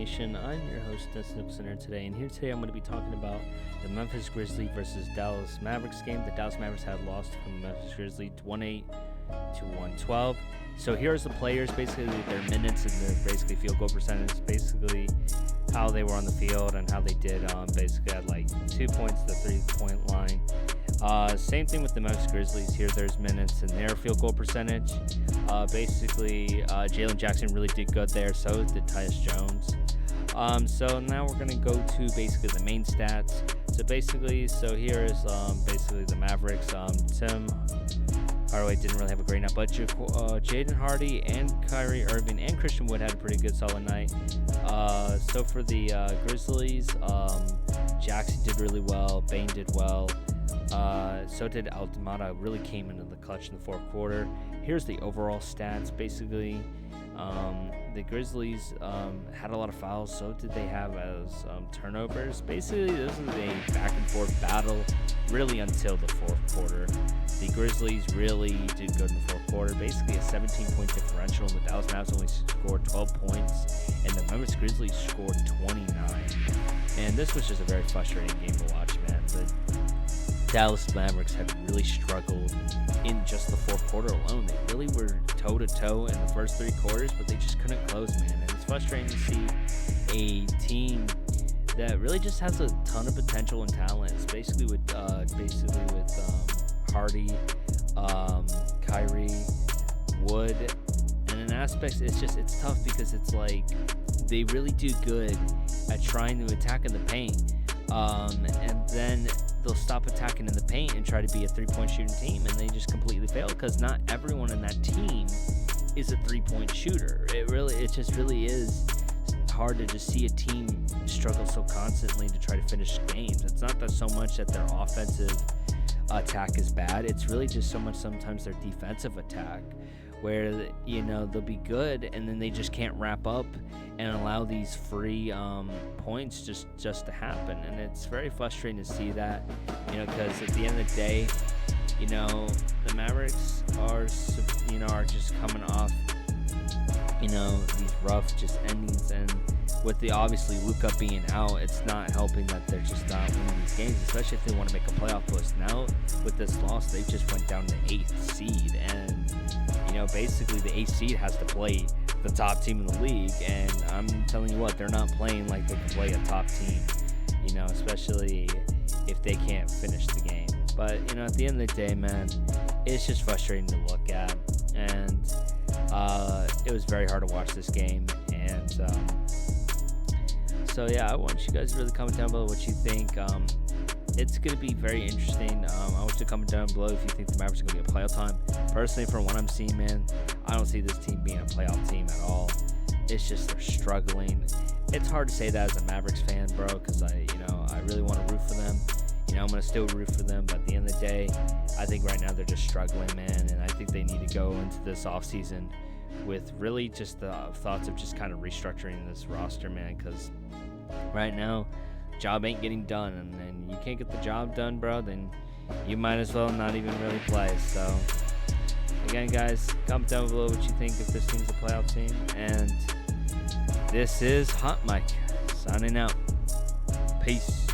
Nation. I'm your host, Destin Nicholson here today, and here today I'm going to be talking about the Memphis Grizzlies versus Dallas Mavericks game. The Dallas Mavericks had lost from the Memphis Grizzlies 108 to 112. So here's the players, basically their minutes and their basically field goal percentage, basically how they were on the field and how they did. Basically had like 2 points to the 3-point line. Same thing with the Memphis Grizzlies. Here there's minutes and their field goal percentage. Basically Jalen Jackson really did good there, so did Tyus Jones. So now we're going to go to basically the main stats. So here is basically the Mavericks. Tim Hardaway didn't really have a great night, but Jaden Hardy and Kyrie Irving and Christian Wood had a pretty good solid night. So for the Grizzlies, Jackson did really well, Bane did well, so did Altamada, really came into the clutch in the fourth quarter. Here's the overall stats. Basically, the Grizzlies had a lot of fouls, so did they have as turnovers. Basically, this is a back and forth battle really until the fourth quarter. The Grizzlies really did good in the fourth quarter, basically a 17-point differential. The Dallas Mavericks only scored 12 points, and the Memphis Grizzlies scored 29. And this was just a very frustrating game to watch, man. The Dallas Mavericks had really struggled in just the fourth quarter alone. They really were toe-to-toe in the first three quarters, but they just couldn't close, man. And it's frustrating to see a team that really just has a ton of potential and talent. It's basically with Hardy, Kyrie, Wood, and in aspects it's tough because it's like they really do good at trying to attack in the paint, and then they'll stop attacking in the paint and try to be a three-point shooting team, and they just completely fail because not everyone in that team is a three-point shooter. It just really is hard to just see a team struggle so constantly to try to finish games. It's not that so much that their offensive attack is bad, it's really just so much sometimes their defensive attack, where they'll be good and then they just can't wrap up and allow these free points just to happen. And it's very frustrating to see that, because at the end of the day, the Mavericks are just coming off these rough just endings, and with the obviously Luka being out, it's not helping that they're just not winning these games, especially if they want to make a playoff push. Now with this loss, they just went down to 8th seed, and basically the 8th seed has to play the top team in the league, and I'm telling you what, they're not playing like they can play a top team, especially if they can't finish the game. But at the end of the day, man, it's just frustrating to look at, and it was very hard to watch this game. And so yeah, I want you guys to really comment down below what you think. It's going to be very interesting. I want you to comment down below if you think the Mavericks are going to be a playoff team. Personally, from what I'm seeing, man, I don't see this team being a playoff team at all. It's just they're struggling. It's hard to say that as a Mavericks fan, bro, because I really want to root for them. I'm going to still root for them, but at the end of the day, I think right now they're just struggling, man, and I think they need to go into this offseason with really just the thoughts of just kind of restructuring this roster, man, because right now, job ain't getting done, and then you can't get the job done, bro, then you might as well not even really play. So again, guys, comment down below what you think if this team's a playoff team, and this is Hot Mike signing out. Peace.